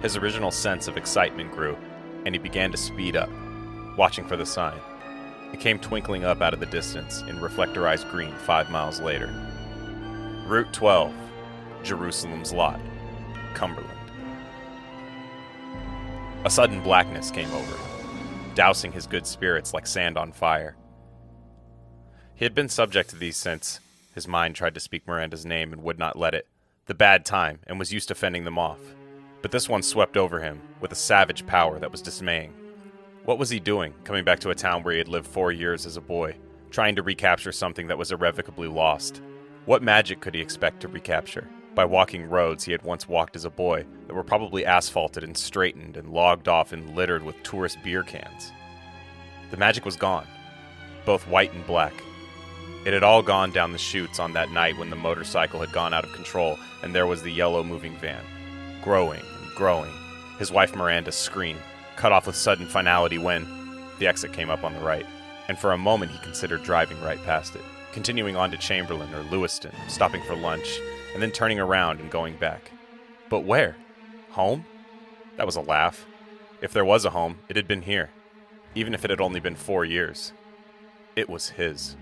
His original sense of excitement grew, and he began to speed up, watching for the sign. It came twinkling up out of the distance in reflectorized green 5 miles later. Route 12, Jerusalem's Lot, Cumberland. A sudden blackness came over him, dousing his good spirits like sand on fire. He had been subject to these since his mind tried to speak Miranda's name and would not let it. The bad time, and was used to fending them off. But this one swept over him with a savage power that was dismaying. What was he doing, coming back to a town where he had lived 4 years as a boy, trying to recapture something that was irrevocably lost? What magic could he expect to recapture? By walking roads he had once walked as a boy that were probably asphalted and straightened and logged off and littered with tourist beer cans. The magic was gone, both white and black. It had all gone down the chutes on that night when the motorcycle had gone out of control and there was the yellow moving van. Growing and growing. His wife Miranda's scream, cut off with sudden finality when the exit came up on the right, and for a moment he considered driving right past it, continuing on to Chamberlain or Lewiston, stopping for lunch, and then turning around and going back. But where? Home? That was a laugh. If there was a home, it had been here, even if it had only been 4 years. It was his.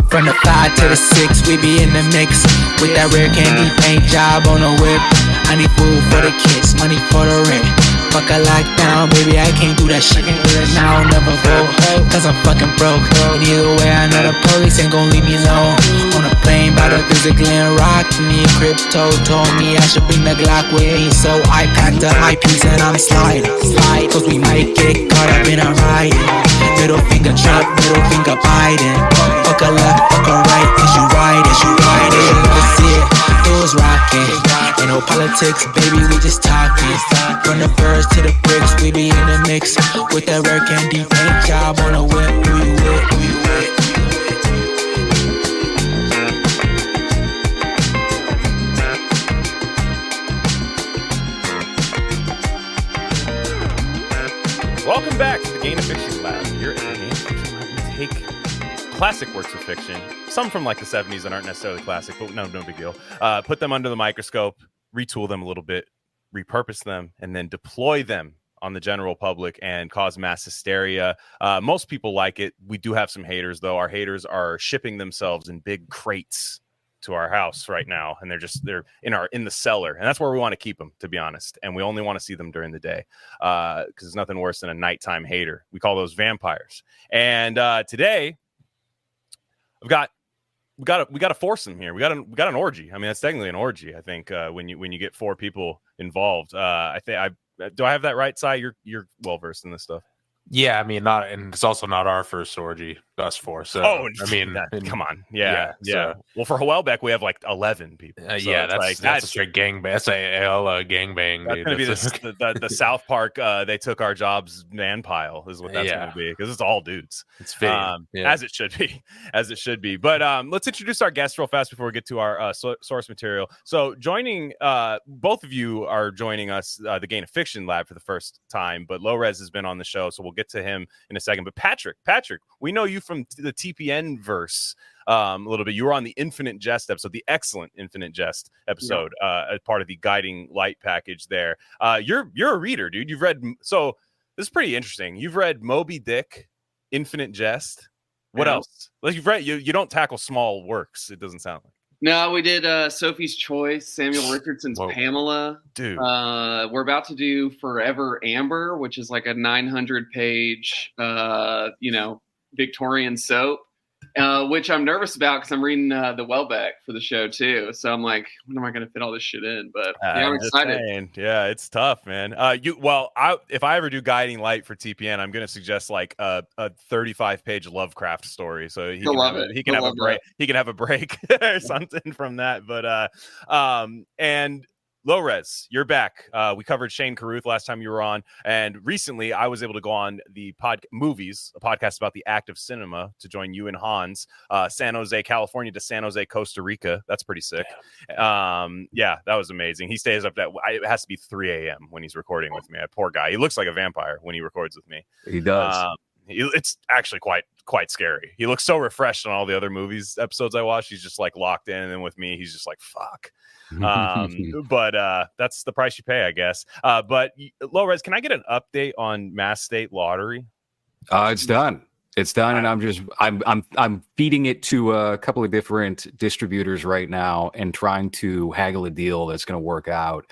From the 5 to the 6, we be in the mix with that rare candy paint job on the whip. I need food for the kids, money for the rent. Fuck a lockdown, baby, I can't do that shit. Now I'll never vote, cause I'm fucking broke. And either way, I know the police ain't gon' leave me alone. On a plane by the visit Glen Rock, me and Crypto told me I should bring the Glock with me. So I packed up my piece and I'm sliding. Cause we might get caught up in a riot. Middle finger Trump, middle finger Biden. Fuck a left, fuck a right, is you right, is you right, is you never see it. It was rocking, ain't no politics, baby, we just talking. From the birds to the bricks, we be in the mix with that rare candy paint job on the whip. Who you with, who you with? Welcome back to the Game of Fiction Lab. Here at the Game of Fiction Lab, we take classic works of fiction, some from like the 70s that aren't necessarily classic, but no big deal. Put them under the microscope, retool them a little bit, repurpose them, and then deploy them on the general public and cause mass hysteria. Most people like it. We do have some haters, though. Our haters are shipping themselves in big crates to our house right now, and they're in the cellar, and that's where we want to keep them, to be honest. And we only want to see them during the day, because there's nothing worse than a nighttime hater. We call those vampires. And today we got a foursome here. We got an orgy. I mean, that's technically an orgy, I think, when you get 4 people involved. I do I have that right, Si? You're well versed in this stuff. Yeah, I mean, and it's also not our first orgy, us 4. So, I mean, come on, yeah. So, well, for Howellbeck, we have like 11 people. So yeah, that's a straight gangbang. That's a gangbang. That's going to be the South Park. They took our jobs man pile is what that's going to be, because it's all dudes. It's fitting, as it should be. But let's introduce our guests real fast before we get to our source material. So joining, both of you are joining us, the Game of Fiction Lab, for the first time. But Low-Res has been on the show, so we'll get to him in a second. But Patrick, we know you from the TPN verse a little bit. You were on the Infinite Jest episode, the excellent Infinite Jest episode, as part of the Guiding Light package there. You're a reader, dude. You've read, so this is pretty interesting. You've read Moby Dick, Infinite Jest. What else? Like, you've read, you don't tackle small works, it doesn't sound like. No, we did Sophie's Choice, Samuel Richardson's Pamela. Dude. We're about to do Forever Amber, which is like a 900-page, Victorian soap, which I'm nervous about because I'm reading the Welbeck for the show too. So I'm like, when am I going to fit all this shit in? But I'm excited. Yeah, it's tough, man. If I ever do Guiding Light for TPN, I'm going to suggest like a 35-page Lovecraft story, so he can have a break or something from that. But and Low Res, you're back. We covered Shane Carruth last time you were on, and recently I was able to go on the Movies, a podcast about the act of cinema, to join you and Hans, San Jose, California to San Jose, Costa Rica. That's pretty sick. Yeah, that was amazing. He stays up it has to be 3 a.m. when he's recording with me. That poor guy. He looks like a vampire when he records with me. He does. It's actually quite scary. He looks so refreshed on all the other movies episodes I watched. He's just like locked in, and then with me, he's just like fuck. But that's the price you pay, I guess. But Low Res, can I get an update on Mass State Lottery? It's done. It's done, and I'm feeding it to a couple of different distributors right now and trying to haggle a deal that's going to work out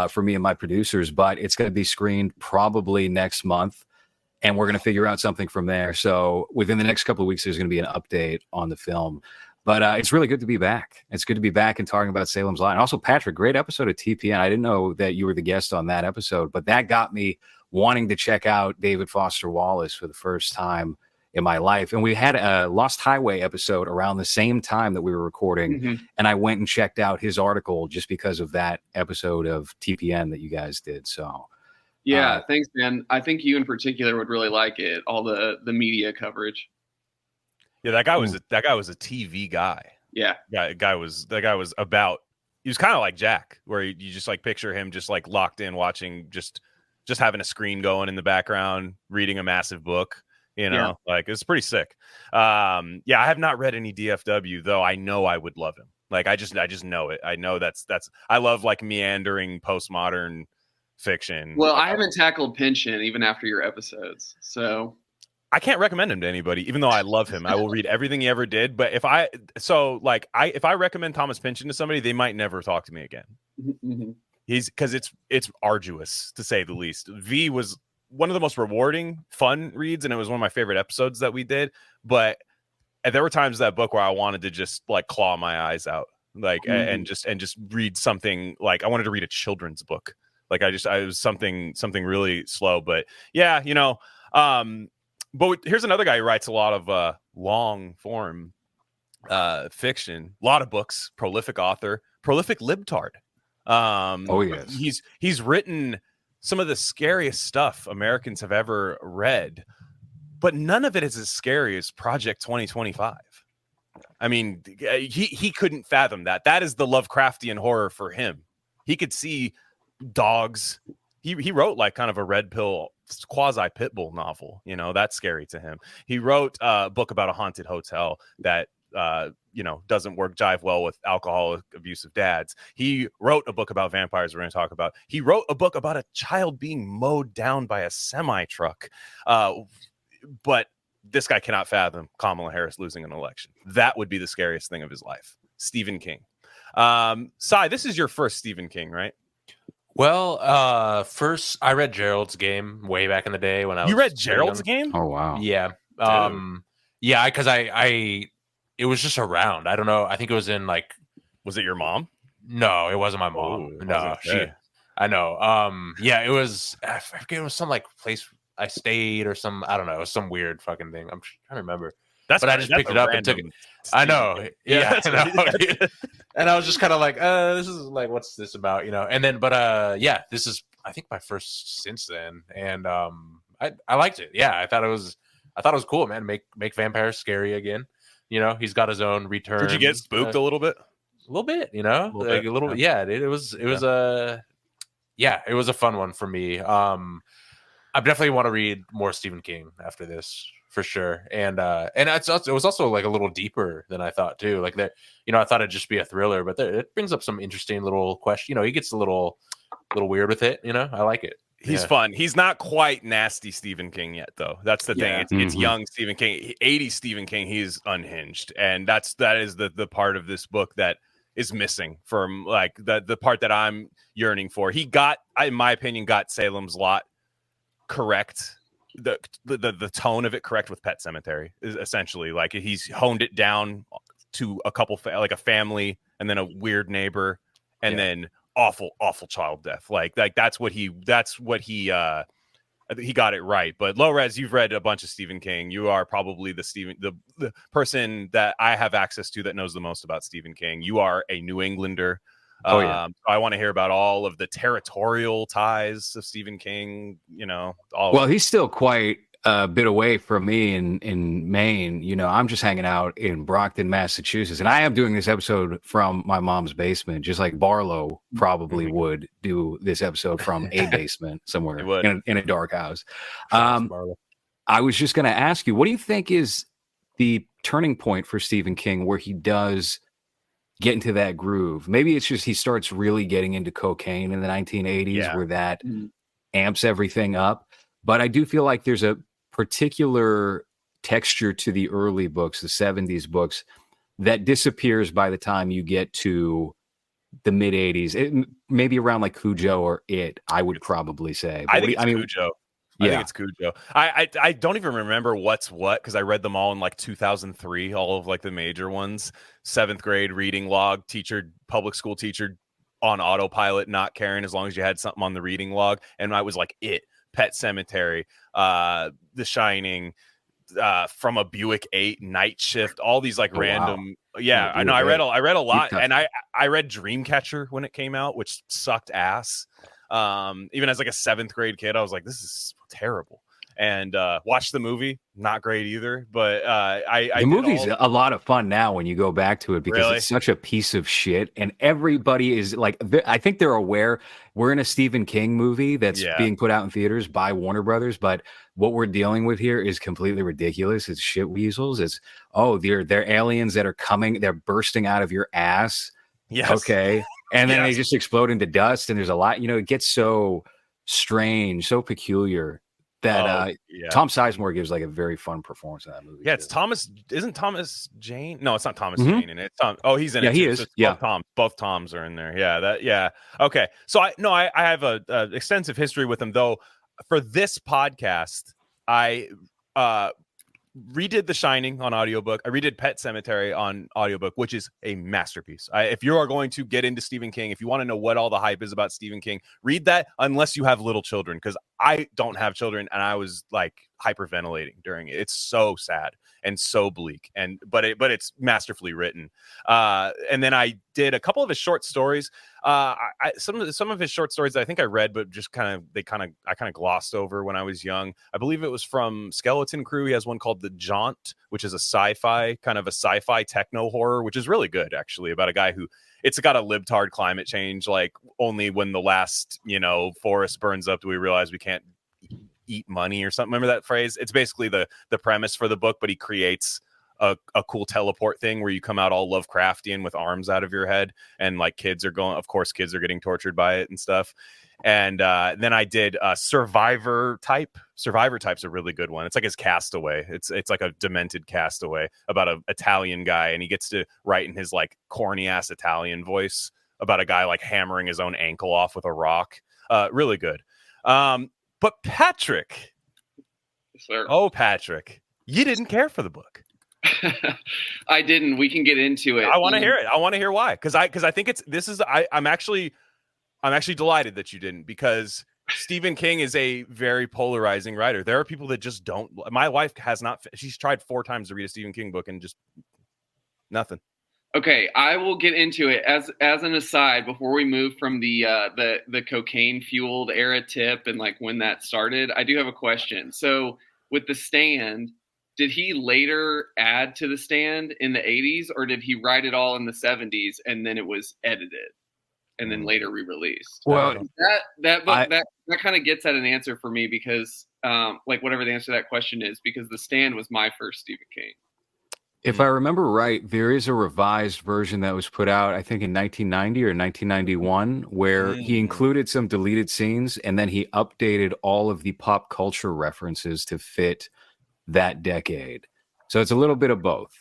for me and my producers. But it's going to be screened probably next month, and we're going to figure out something from there. So within the next couple of weeks, there's going to be an update on the film. But it's really good to be back. It's good to be back and talking about Salem's Lot. And also, Patrick, great episode of TPN. I didn't know that you were the guest on that episode, but that got me wanting to check out David Foster Wallace for the first time in my life. And we had a Lost Highway episode around the same time that we were recording. And I went and checked out his article just because of that episode of TPN that you guys did. So, yeah, thanks, man. I think you in particular would really like it. All the media coverage. Yeah, that guy was a TV guy. Yeah, that guy was about. He was kind of like Jack, where you just like picture him just like locked in watching, just having a screen going in the background, reading a massive book. Like it's pretty sick. I have not read any DFW though. I know I would love him. Like I just know it. I know that's. I love like meandering postmodern fiction. Well, I haven't tackled Pension even after your episodes, so. I can't recommend him to anybody, even though I love him. I will read everything he ever did. But if I recommend Thomas Pynchon to somebody, they might never talk to me again. He's because it's arduous to say the least. V was one of the most rewarding, fun reads, and it was one of my favorite episodes that we did. But there were times that book where I wanted to just like claw my eyes out, like and just read something like I wanted to read a children's book. Like I was something really slow. But yeah, But here's another guy who writes a lot of long form fiction, a lot of books, prolific author, prolific libtard. Yes. He's written some of the scariest stuff Americans have ever read, but none of it is as scary as Project 2025. I mean, he couldn't fathom that. That is the Lovecraftian horror for him. He could see dogs. He wrote like kind of a red pill quasi pitbull novel. That's scary to him. He wrote a book about a haunted hotel that doesn't jive well with alcoholic abusive dads. He wrote a book about vampires we're going to talk about. He wrote a book about a child being mowed down by a semi truck. But this guy cannot fathom Kamala Harris losing an election. That would be the scariest thing of his life. Stephen King. Cy, this is your first Stephen King, right? Well, first I read Gerald's Game way back in the day when I was. You read Gerald's Game? Oh wow. Yeah. Because I it was just around. I don't know. I think it was in like. Was it your mom? No, it wasn't my mom. Ooh, no, I know. Yeah, it was. I forget. It was some like place I stayed or some. I don't know. It was some weird fucking thing. I'm trying to remember. But I just picked it up and took it. I know. Yeah. I know. And I was just kind of like, this is like, what's this about? And then, this is, I think, my first since then. And I liked it. Yeah. I thought it was cool, man. Make vampires scary again. He's got his own return. Did you get spooked a little bit? A little bit, a little bit. Yeah. It was it was a fun one for me. I definitely want to read more Stephen King after this. For sure, and it was also like a little deeper than I thought too. Like that, I thought it'd just be a thriller, but it brings up some interesting little question. He gets a little weird with it. I like it. He's fun. He's not quite nasty Stephen King yet, though. That's the thing. It's young Stephen King, 80s Stephen King. He's unhinged, and that is the part of this book that is missing from like the part that I'm yearning for. He got, in my opinion, Salem's Lot correct. The tone of it correct with Pet Sematary is essentially like he's honed it down to a couple like a family and then a weird neighbor and then awful child death like that's what he I think he got it right. But Low Res, you've read a bunch of Stephen King. You are probably the person that I have access to that knows the most about Stephen King. You are a New Englander. I want to hear about all of the territorial ties of Stephen King. He's still quite a bit away from me in Maine. I'm just hanging out in Brockton, Massachusetts, and I am doing this episode from my mom's basement, just like Barlow probably would do this episode from a basement somewhere in a dark house. I was just going to ask you, what do you think is the turning point for Stephen King where he does get into that groove? Maybe it's just he starts really getting into cocaine in the 1980s where that amps everything up. But I do feel like there's a particular texture to the early books, the 70s books, that disappears by the time you get to the mid 80s. Maybe around like Cujo or It, I would probably say. But I think it's Cujo. I think it's Cujo. I don't even remember what's what because I read them all in like 2003, all of like the major ones. 7th grade reading log, public school teacher on autopilot, not caring as long as you had something on the reading log. And I was like It, Pet Sematary, The Shining, From a Buick 8, Night Shift, all these like random. Wow. Yeah, I know. I read a lot, and I read Dreamcatcher when it came out, which sucked ass. Even as like a 7th grade kid, I was like, this is terrible. And watched the movie, not great either. But the movie's a lot of fun now when you go back to it because it's such a piece of shit, and everybody is like, I think they're aware we're in a Stephen King movie that's being put out in theaters by Warner Brothers, but what we're dealing with here is completely ridiculous. It's shit weasels. It's they're aliens that are coming, they're bursting out of your ass. Yes. Okay. And then they just explode into dust, and there's a lot, it gets so strange, so peculiar that Tom Sizemore gives like a very fun performance in that movie. Yeah, it's Thomas. Isn't Thomas Jane? No, it's not Thomas Jane in it. It's Tom. Oh, he's in it. He too. is. So both Toms are in there. Yeah. Okay. So I have a extensive history with him though. For this podcast, I redid The Shining on audiobook. I redid Pet Sematary on audiobook, which is a masterpiece. If you are going to get into Stephen King, if you want to know what all the hype is about Stephen King, read that unless you have little children, because I don't have children and I was like hyperventilating during it. It's so sad and so bleak, but it's masterfully written. And then I did a couple of his short stories. Some of his short stories I think I read, but just I kind of glossed over when I was young. I believe it was from Skeleton Crew. He has one called The Jaunt, which is a sci-fi techno horror, which is really good actually, about a guy who it's got a libtard climate change. Like only when the last forest burns up do we realize we can't eat money or something. Remember that phrase? It's basically the premise for the book, but he creates a cool teleport thing where you come out all Lovecraftian with arms out of your head, and like kids are getting tortured by it and stuff. And then I did Survivor Type. Survivor Type's a really good one. It's like his Castaway. It's like a demented castaway about an Italian guy, and he gets to write in his like corny ass Italian voice about a guy like hammering his own ankle off with a rock. Really good. But Patrick, Patrick, you didn't care for the book. I didn't. We can get into it. I want to hear it. I want to hear why. Because I think I'm actually delighted that you didn't, because Stephen King is a very polarizing writer. There are people that just don't. My wife has not. She's tried 4 times to read a Stephen King book and just nothing. Okay, I will get into it. As an aside, before we move from the cocaine fueled era tip and like when that started, I do have a question. So with The Stand, did he later add to The Stand in the 80s, or did he write it all in the 70s and then it was edited and then later re-released? Well, that book that kind of gets at an answer for me, because like whatever the answer to that question is, because The Stand was my first Stephen King. If I remember right, there is a revised version that was put out, I think in 1990 or 1991, where he included some deleted scenes and then he updated all of the pop culture references to fit that decade. So it's a little bit of both.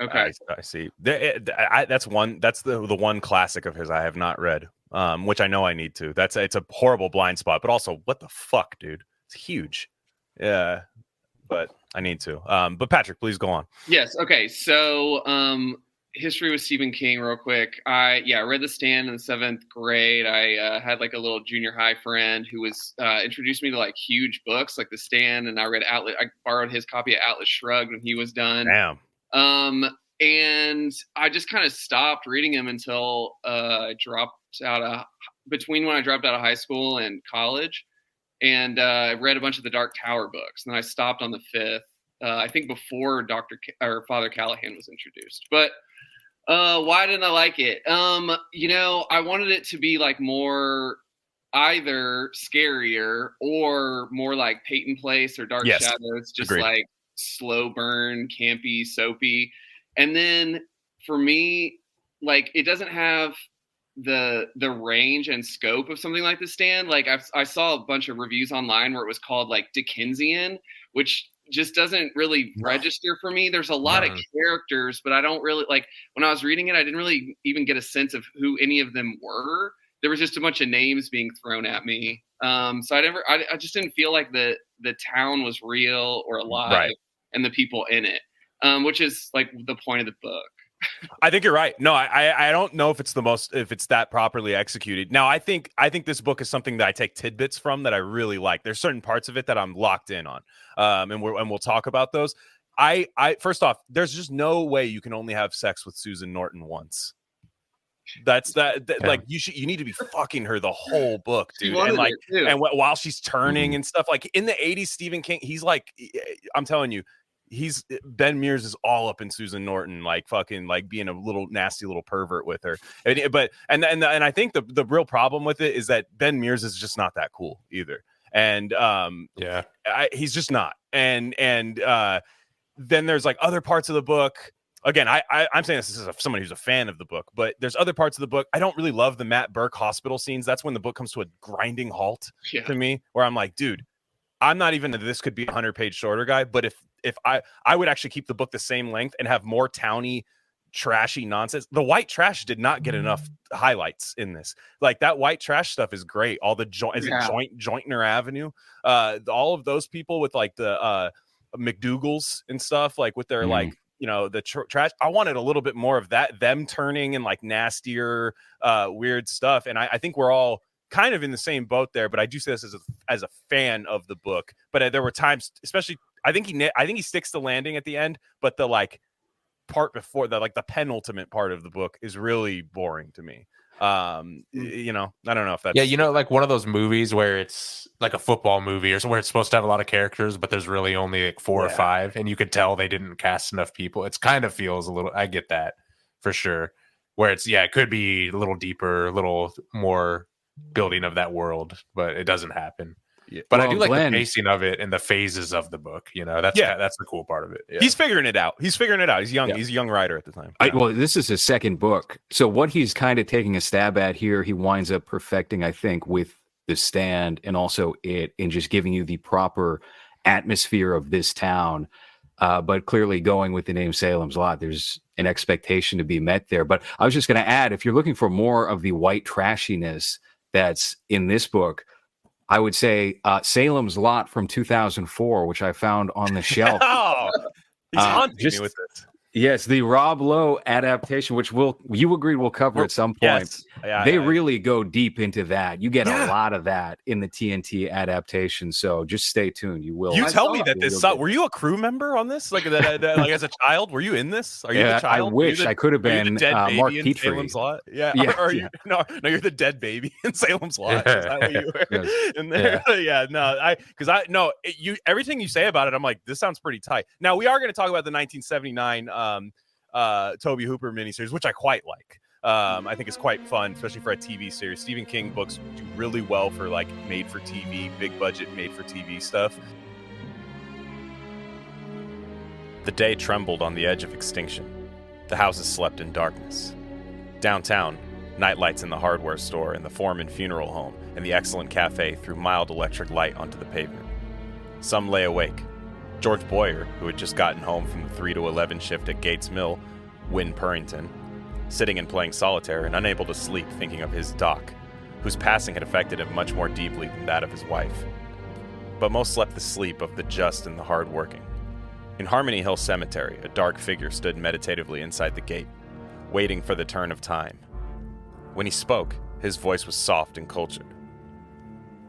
Okay, I see. That's the one classic of his I have not read, which I know I need to. It's a horrible blind spot, but also what the fuck, dude? It's huge. Yeah, but I need to. But Patrick, please go on. Yes. Okay. So, history with Stephen King, real quick. I read The Stand in the 7th grade. I had like a little junior high friend who was introduced me to like huge books like The Stand, and I read Atlas. I borrowed his copy of Atlas Shrugged when he was done. Damn. and I just kind of stopped reading them until I dropped out of between when I dropped out of high school and college, and I read a bunch of the Dark Tower books. And I stopped on the 5th, I think before or Father Callahan was introduced. But why didn't I like it? I wanted it to be like more either scarier or more like Peyton Place or Dark Shadows, just Agreed. like slow burn, campy, soapy. And then for me, like it doesn't have the range and scope of something like The Stand. Like I saw a bunch of reviews online where it was called like Dickensian, which just doesn't really register for me. There's a lot of characters, but I don't really like when I was reading it, I didn't really even get a sense of who any of them were. There was just a bunch of names being thrown at me. So I just didn't feel like the town was real or alive and the people in it, which is like the point of the book. I think you're right. No, I don't know if it's that properly executed. Now, I think this book is something that I take tidbits from that I really like. There's certain parts of it that I'm locked in on, and we'll talk about those. I first off, there's just no way you can only have sex with Susan Norton once. Like you need to be fucking her the whole book, dude. And like, and while she's turning and stuff, like in the 80s, Stephen King, he's like, I'm telling you. Ben Mears is all up in Susan Norton, like fucking like being a little nasty little pervert with her. But I think the real problem with it is that Ben Mears is just not that cool either. And he's just not. And then there's like other parts of the book. Again, I'm saying this is someone who's a fan of the book, but there's other parts of the book. I don't really love the Matt Burke hospital scenes. That's when the book comes to a grinding halt to me, where I'm like, dude, I'm not even this could be a 100-page shorter guy, but if I would actually keep the book the same length and have more towny, trashy nonsense. The white trash did not get enough highlights in this. Like that white trash stuff is great. All the Jointner Avenue, all of those people with like the McDougal's and stuff, like with their like the trash. I wanted a little bit more of that. Them turning and like nastier, weird stuff. And I think we're all kind of in the same boat there, but I do say this as a fan of the book. But there were times, especially, I think he sticks the landing at the end, but the like part before that, like the penultimate part of the book, is really boring to me. I don't know if that's like one of those movies where it's like a football movie or somewhere it's supposed to have a lot of characters, but there's really only like 4 or 5, and you could tell they didn't cast enough people. It's kind of feels a little. I get that for sure. Where it's it could be a little deeper, a little more building of that world, but it doesn't happen. But I do like the pacing of it and the phases of the book. That's the cool part of it. He's figuring it out. He's young. He's a young writer at the time. This is his second book, so what he's kind of taking a stab at here, he winds up perfecting, I think, with The Stand, and also it in just giving you the proper atmosphere of this town. But clearly going with the name Salem's Lot, there's an expectation to be met there. But I was just going to add, if you're looking for more of the white trashiness that's in this book, I would say Salem's Lot from 2004, which I found on the shelf. He's haunting me with this. Yes, the Rob Lowe adaptation, which you agreed we'll cover at some point. Yes. They really go deep into that. You get a lot of that in the TNT adaptation. So just stay tuned. You will. You tell me that this. Were you a crew member on this? Like that? Like as a child, were you in this? Are you the child? I wish I could have been. Mark Petrie. Salem's Lot. Yeah. Are you? No, you're the dead baby in Salem's Lot. Is that what you were? Yes. Everything you say about it, I'm like, this sounds pretty tight. Now we are going to talk about the 1979. Tobe Hooper miniseries, which I quite like. I think it's quite fun, especially for a TV series. Stephen King books do really well for like made for TV, big budget made for TV stuff. The day trembled on the edge of extinction. The houses slept in darkness. Downtown, nightlights in the hardware store and the Foreman Funeral Home and the Excellent Cafe threw mild electric light onto the pavement. Some lay awake. George Boyer, who had just gotten home from the 3 to 11 shift at Gates Mill, Wynn Purrington, sitting and playing solitaire and unable to sleep thinking of his Doc, whose passing had affected him much more deeply than that of his wife. But most slept the sleep of the just and the hard-working. In Harmony Hill Cemetery, a dark figure stood meditatively inside the gate, waiting for the turn of time. When he spoke, his voice was soft and cultured.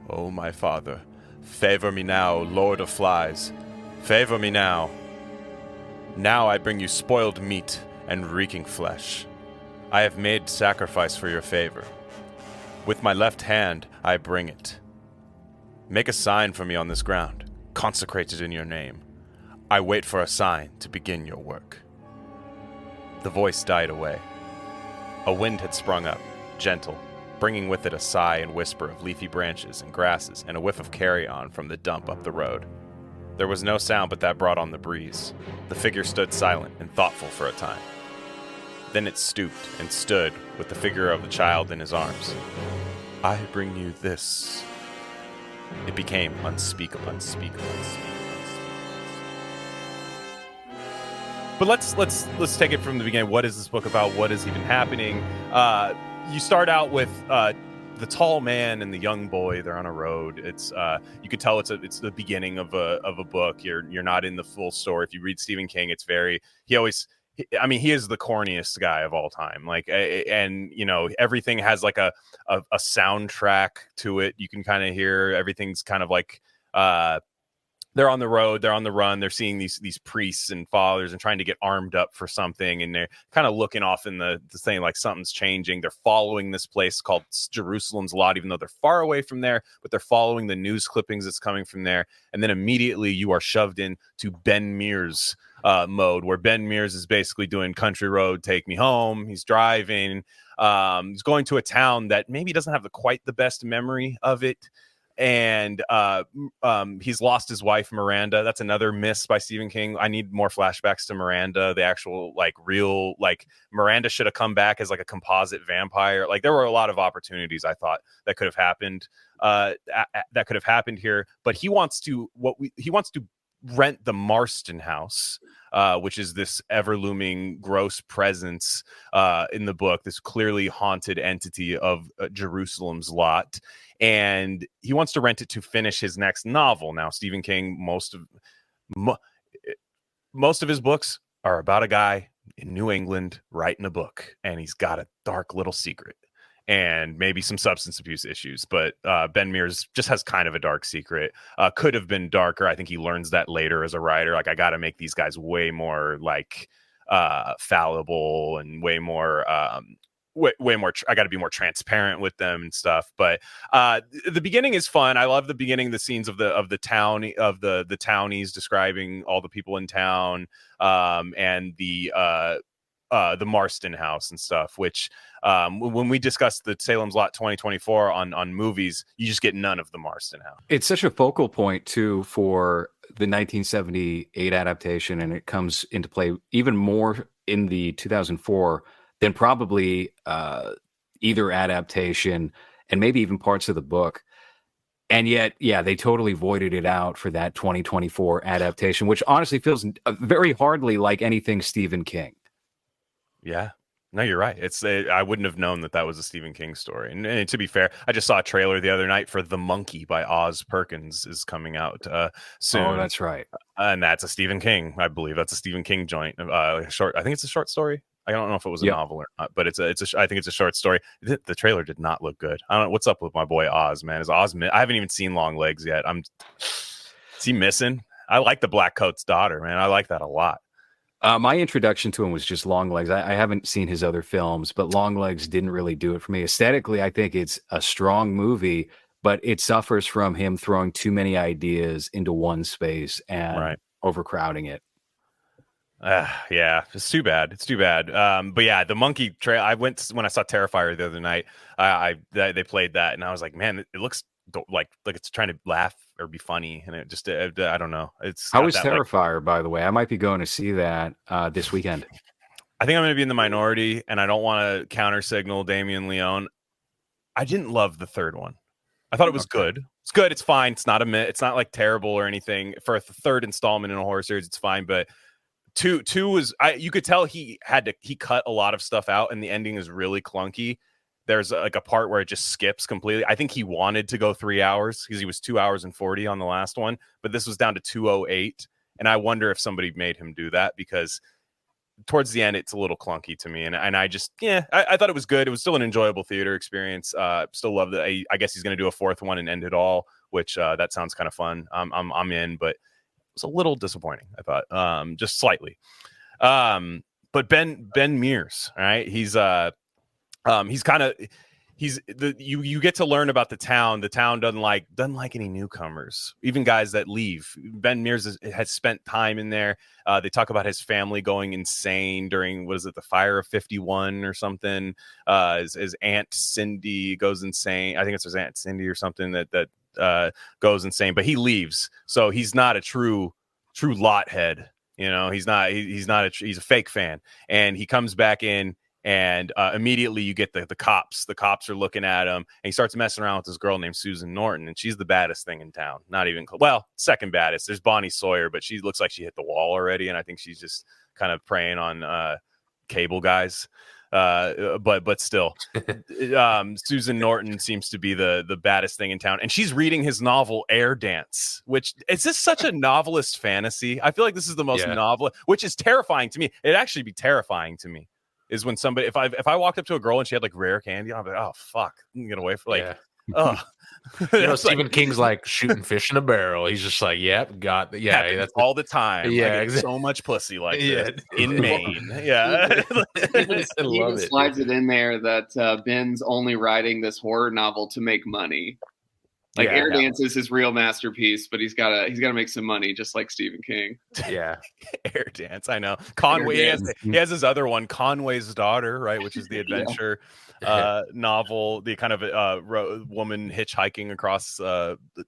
"Oh, my father, favor me now, Lord of Flies. Favor me now. Now I bring you spoiled meat and reeking flesh. I have made sacrifice for your favor. With my left hand, I bring it. Make a sign for me on this ground, consecrated in your name. I wait for a sign to begin your work. The voice died away. A wind had sprung up, gentle, bringing with it a sigh and whisper of leafy branches and grasses and a whiff of carrion from the dump up the road. There was no sound but that brought on the breeze. The figure stood silent and thoughtful for a time. Then it stooped and stood with the figure of the child in his arms. I bring you this. It became unspeakable. But let's take it from the beginning. What is this book about? What is even happening? You start out with the tall man and the young boy. They're on a road. It's you could tell it's the beginning of a book. You're not in the full story. If you read Stephen King, it's very he is the corniest guy of all time. Like, and you know, everything has like a soundtrack to it. You can kind of hear everything's kind of like they're on the road, they're on the run, they're seeing these priests and fathers and trying to get armed up for something, and they're kind of looking off in the thing like something's changing. They're following this place called Jerusalem's Lot, even though they're far away from there, but they're following the news clippings that's coming from there. And then immediately you are shoved into Ben Mears mode, where Ben Mears is basically doing Country Road, Take Me Home. He's driving. He's going to a town that maybe doesn't have quite the best memory of it. And he's lost his wife Miranda. That's another miss by Stephen King. I need more flashbacks to Miranda, the actual real Miranda should have come back as like a composite vampire. Like, there were a lot of opportunities I thought that could have happened here, but he wants to rent the Marston house, which is this ever-looming gross presence in the book, this clearly haunted entity of Jerusalem's Lot. And he wants to rent it to finish his next novel. Now, Stephen King, most of his books are about a guy in New England writing a book, and he's got a dark little secret and maybe some substance abuse issues. But Ben Mears just has kind of a dark secret. Could have been darker. I think he learns that later as a writer. Like, I got to make these guys way more fallible and way more I got to be more transparent with them and stuff. But the beginning is fun. I love the beginning, the scenes of the town, of the townies describing all the people in town, and the Marston house and stuff, which when we discussed the Salem's Lot 2024 on movies, you just get none of the Marston house. It's such a focal point too for the 1978 adaptation, and it comes into play even more in the 2004 than probably either adaptation, and maybe even parts of the book. And yet, yeah, they totally voided it out for that 2024 adaptation, which honestly feels very hardly like anything Stephen King. Yeah. No, you're right. I wouldn't have known that was a Stephen King story. And to be fair, I just saw a trailer the other night for The Monkey by Oz Perkins is coming out soon. Oh, that's right. And that's a Stephen King, I believe. That's a Stephen King joint. Short. I think it's a short story. I don't know if it was a novel or not, but I think it's a short story. The trailer did not look good. I don't know what's up with my boy Oz, man. I haven't even seen Long Legs yet. Is he missing? I like the Black Coat's daughter, man. I like that a lot. My introduction to him was just Long Legs. I haven't seen his other films, but Long Legs didn't really do it for me. Aesthetically, I think it's a strong movie, but it suffers from him throwing too many ideas into one space and overcrowding it. Yeah, it's too bad. But yeah, the Monkey trail. I went when I saw Terrifier the other night. They played that, and I was like, man, it looks like it's trying to laugh or be funny, and it just I don't know. How is Terrifier, by the way? I might be going to see that this weekend. I think I'm going to be in the minority, and I don't want to counter signal Damien Leone. I didn't love the third one. I thought it was good. It's good. It's fine. It's not it's not like terrible or anything. For a third installment in a horror series, it's fine. But two was you could tell he cut a lot of stuff out, and the ending is really clunky. There's like a part where it just skips completely. I think he wanted to go 3 hours because he was 2 hours and 40 on the last one, but this was down to 2:08. And I wonder if somebody made him do that, because towards the end, it's a little clunky to me. And I just, I thought it was good. It was still an enjoyable theater experience. Still love that. I guess he's going to do a fourth one and end it all, which that sounds kind of fun. I'm in, but it was a little disappointing, I thought, just slightly. but Ben Mears, all right, he's kind of you get to learn about the town. The town doesn't like any newcomers, even guys that leave. Ben Mears has spent time in there. They talk about his family going insane during, what is it, the fire of 51 or something. His aunt Cindy goes insane. I think it's his aunt Cindy or something that goes insane, but he leaves. So he's not a true lot head. You know, he's a fake fan, and he comes back in. And immediately you get the cops. The cops are looking at him, and he starts messing around with this girl named Susan Norton, and she's the baddest thing in town. Not even second baddest. There's Bonnie Sawyer, but she looks like she hit the wall already, and I think she's just kind of preying on cable guys. But still, Susan Norton seems to be the baddest thing in town, and she's reading his novel Air Dance, which is this such a novelist fantasy. I feel like this is the most novel, which is terrifying to me. It'd actually be terrifying to me. Is when somebody, if I walked up to a girl and she had like rare candy, I'd be like, oh fuck, I'm get away from Stephen King's like shooting fish in a barrel. He's just like, yep, that's all the time. Yeah, exactly. So much pussy like this in Maine. Yeah, he even slides it in there that Ben's only writing this horror novel to make money. Like Air Dance is his real masterpiece, but he's gotta make some money, just like Stephen King. Yeah, Air Dance. I know Conway. He has his other one, Conway's Daughter, right, which is the adventure novel, the kind of woman hitchhiking across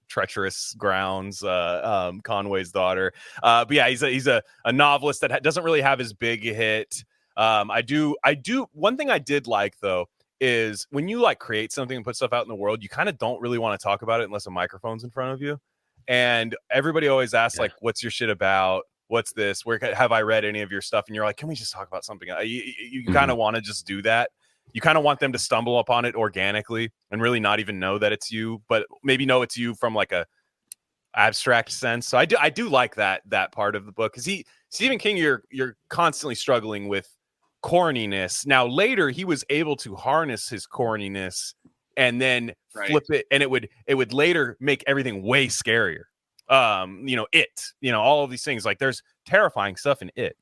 treacherous grounds. Conway's Daughter. But yeah, he's a novelist that doesn't really have his big hit. I do. One thing I did like though is when you like create something and put stuff out in the world, you kind of don't really want to talk about it unless a microphone's in front of you. And everybody always asks like, what's your shit about? What's this? Where have I read any of your stuff? And you're like, can we just talk about something? You kind of want to just do that. You kind of want them to stumble upon it organically and really not even know that it's you, but maybe know it's you from like a abstract sense. So I do like that part of the book, because Stephen King, you're constantly struggling with corniness. Now later he was able to harness his corniness and then flip it, and it would later make everything way scarier. All of these things, like there's terrifying stuff in It,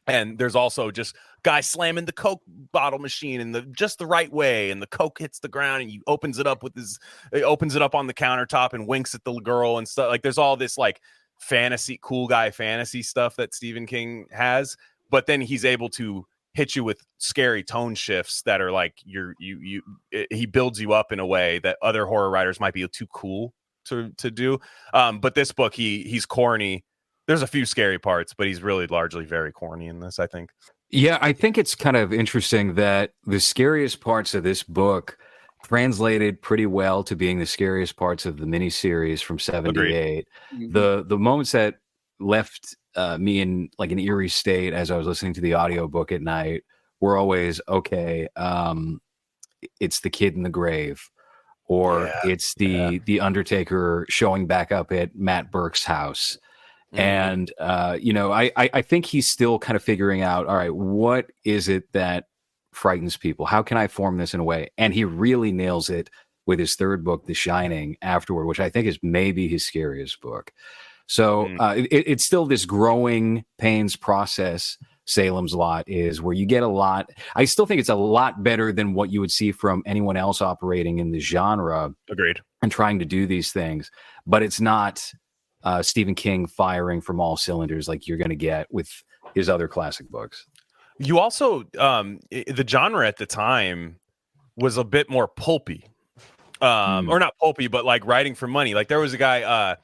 and there's also just guy slamming the Coke bottle machine in just the right way, and the Coke hits the ground, and he opens it up on the countertop and winks at the girl and stuff. Like there's all this like cool guy fantasy stuff that Stephen King has, but then he's able to hit you with scary tone shifts that are like he builds you up in a way that other horror writers might be too cool to do. But this book, he's corny. There's a few scary parts, but he's really largely very corny in this, I think. Yeah, I think it's kind of interesting that the scariest parts of this book translated pretty well to being the scariest parts of the miniseries from 78. Mm-hmm. The moments that left me in like an eerie state as I was listening to the audiobook at night were always, okay, it's the kid in the grave, or it's the Undertaker showing back up at Matt Burke's house. Mm-hmm. And I think he's still kind of figuring out, all right, what is it that frightens people? How can I form this in a way? And he really nails it with his third book, The Shining, afterward, which I think is maybe his scariest book. So it's still this growing pains process. Salem's Lot is where you get a lot. I still think it's a lot better than what you would see from anyone else operating in the genre. Agreed. And trying to do these things, but it's not Stephen King firing from all cylinders like you're going to get with his other classic books. You also, the genre at the time was a bit more pulpy, or not pulpy, but like writing for money. Like there was a guy,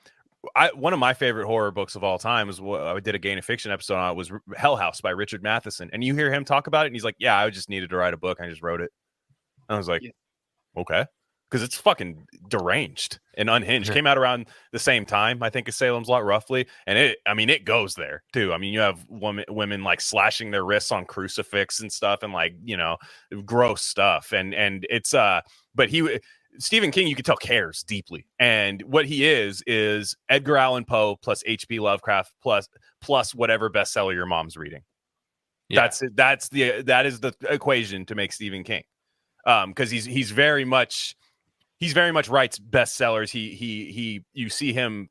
one of my favorite horror books of all time was what I did a Gain of Fiction episode on. It was Hell House by Richard Matheson. And you hear him talk about it and he's like, yeah, I just needed to write a book. I just wrote it. And I was like, okay. Because it's fucking deranged and unhinged. Came out around the same time, I think, as Salem's Lot, roughly. And it goes there too. I mean, you have women like slashing their wrists on crucifix and stuff, and like, gross stuff. And it's but Stephen King, you could tell, cares deeply. And what he is Edgar Allan Poe plus H.P. Lovecraft plus whatever bestseller your mom's reading. Yeah. That is the equation to make Stephen King. Because he's very much writes bestsellers. You see him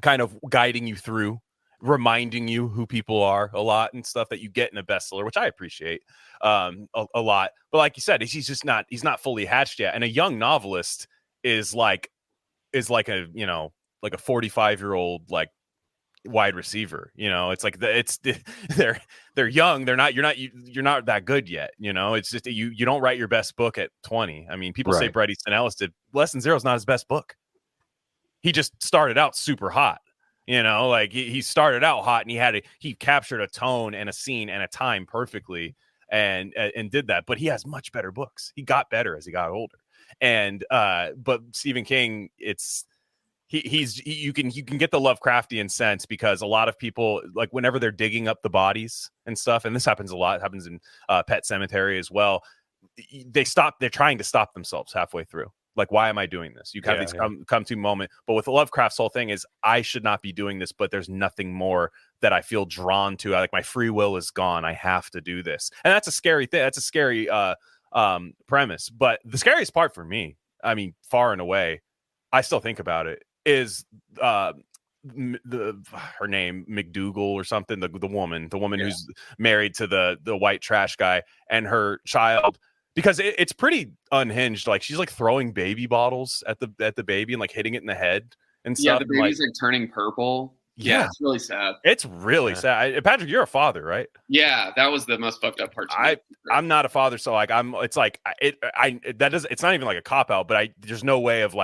kind of guiding you through reminding you who people are a lot and stuff that you get in a bestseller, which I appreciate a lot. But like you said, he's not fully hatched yet. And a young novelist is like a, you know, like a 45-year-old like wide receiver. You know, it's like they're young. You're not that good yet. You know, it's just you don't write your best book at 20. I mean, people say Bret Easton Ellis did. Less Than Zero is not his best book. He just started out super hot. You know, like he started out hot and he captured a tone and a scene and a time perfectly and did that. But he has much better books. He got better as he got older. And but Stephen King, you can get the Lovecraftian sense because a lot of people, like whenever they're digging up the bodies and stuff, and this happens a lot, it happens in Pet Sematary as well. They're trying to stop themselves halfway through. Like, why am I doing this? You have these come to moment. But with Lovecraft's whole thing is, I should not be doing this, but there's nothing more that I feel drawn to. Like, my free will is gone. I have to do this. And that's a scary thing. That's a scary premise. But the scariest part for me, I mean, far and away, I still think about it, is her name, McDougal or something, the woman who's married to the white trash guy, and her child. Because it's pretty unhinged. Like, she's like throwing baby bottles at the baby and like hitting it in the head and stuff. Yeah, the baby's like turning purple. Yeah, it's really sad. It's really sad. Patrick, you're a father, right? Yeah, that was the most fucked up part. I'm not a father, so like it's not even like a cop out, but there's no way of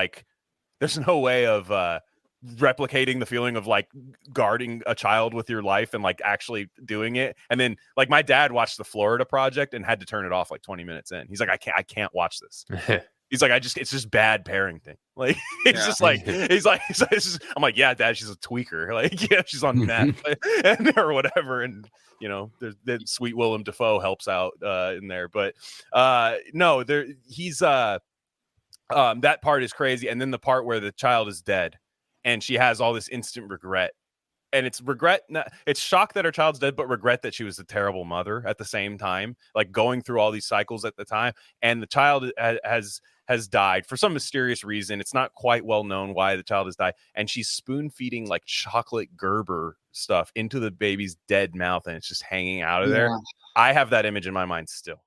replicating the feeling of like guarding a child with your life and like actually doing it. And then like my dad watched the Florida Project and had to turn it off like 20 minutes in. He's like, I can't watch this. He's like, it's just bad parenting. Like, it's just like, I'm like, yeah, Dad, she's a tweaker. Like, yeah, she's on meth or whatever. And, you know, Sweet Willem Dafoe helps out in there. But no, he's that part is crazy. And then the part where the child is dead and she has all this instant regret. And it's regret. It's shock that her child's dead, but regret that she was a terrible mother at the same time, like going through all these cycles at the time. And the child has died for some mysterious reason. It's not quite well known why the child has died. And she's spoon feeding like chocolate Gerber stuff into the baby's dead mouth, and it's just hanging out of there. I have that image in my mind still.